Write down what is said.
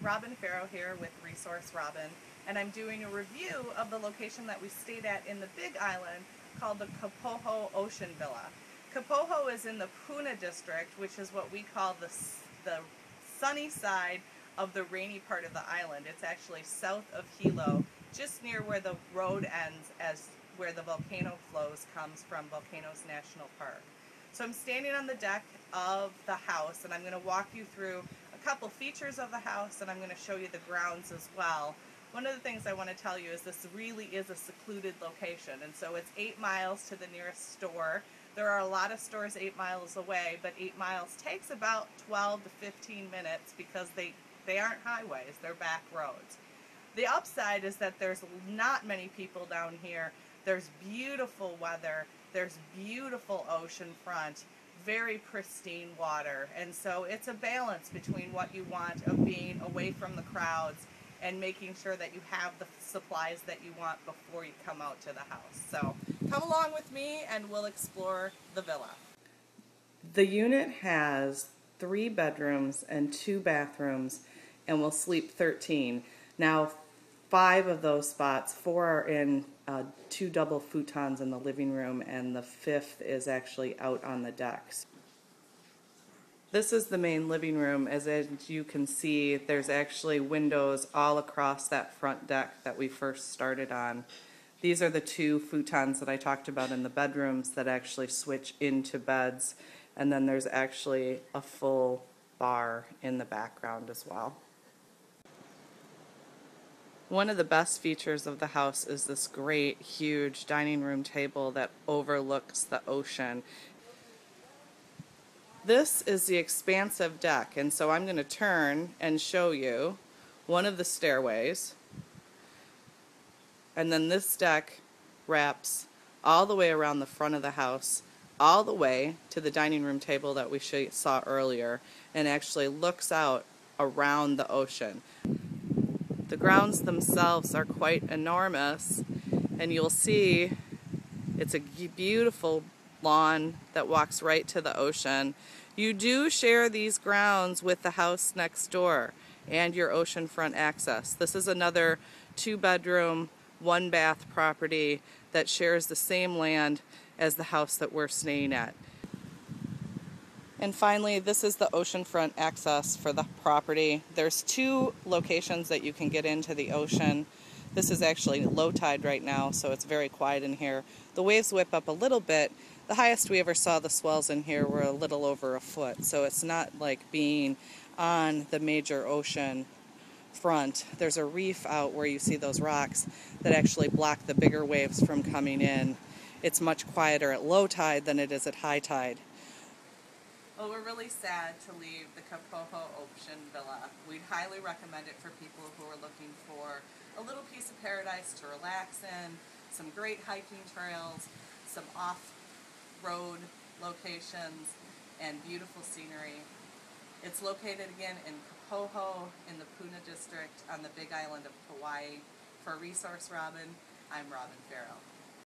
Robin Farrow here with Resource Robin, and I'm doing a review of the location that we stayed at in the Big Island called the Kapoho Ocean Villa. Kapoho is in the Puna District, which is what we call the sunny side of the rainy part of the island. It's actually south of Hilo, just near where the road ends as where the volcano flows comes from Volcanoes National Park. So I'm standing on the deck of the house, and I'm going to walk you through a couple features of the house, and I'm going to show you the grounds as well. One of the things I want to tell you is this really is a secluded location, and so it's 8 miles to the nearest store. There are a lot of stores 8 miles away, but 8 miles takes about 12 to 15 minutes because they aren't highways, they're back roads. The upside is that there's not many people down here. There's beautiful weather, there's beautiful ocean front, very pristine water, and so it's a balance between what you want of being away from the crowds and making sure that you have the supplies that you want before you come out to the house. So come along with me and we'll explore the villa. The unit has 3 bedrooms and 2 bathrooms and will sleep 13. Now 5 of those spots, 4 are in 2 double futons in the living room, and the 5th is actually out on the decks. This is the main living room. As you can see, there's actually windows all across that front deck that we first started on. These are the 2 futons that I talked about in the bedrooms that actually switch into beds, and then there's actually a full bar in the background as well. One of the best features of the house is this great, huge dining room table that overlooks the ocean. This is the expansive deck, and so I'm going to turn and show you one of the stairways. And then this deck wraps all the way around the front of the house, all the way to the dining room table that we saw earlier, and actually looks out around the ocean. The grounds themselves are quite enormous, and you'll see it's a beautiful lawn that walks right to the ocean. You do share these grounds with the house next door and your oceanfront access. This is another 2-bedroom, 1-bath property that shares the same land as the house that we're staying at. And finally, this is the oceanfront access for the property. There's 2 locations that you can get into the ocean. This is actually low tide right now, so it's very quiet in here. The waves whip up a little bit. The highest we ever saw the swells in here were a little over a foot, so it's not like being on the major ocean front. There's a reef out where you see those rocks that actually block the bigger waves from coming in. It's much quieter at low tide than it is at high tide. Well, we're really sad to leave the Kapoho Ocean Villa. We'd highly recommend it for people who are looking for a little piece of paradise to relax in, some great hiking trails, some off-road locations, and beautiful scenery. It's located again in Kapoho in the Puna District on the Big Island of Hawaii. For Resource Robin, I'm Robin Farrow.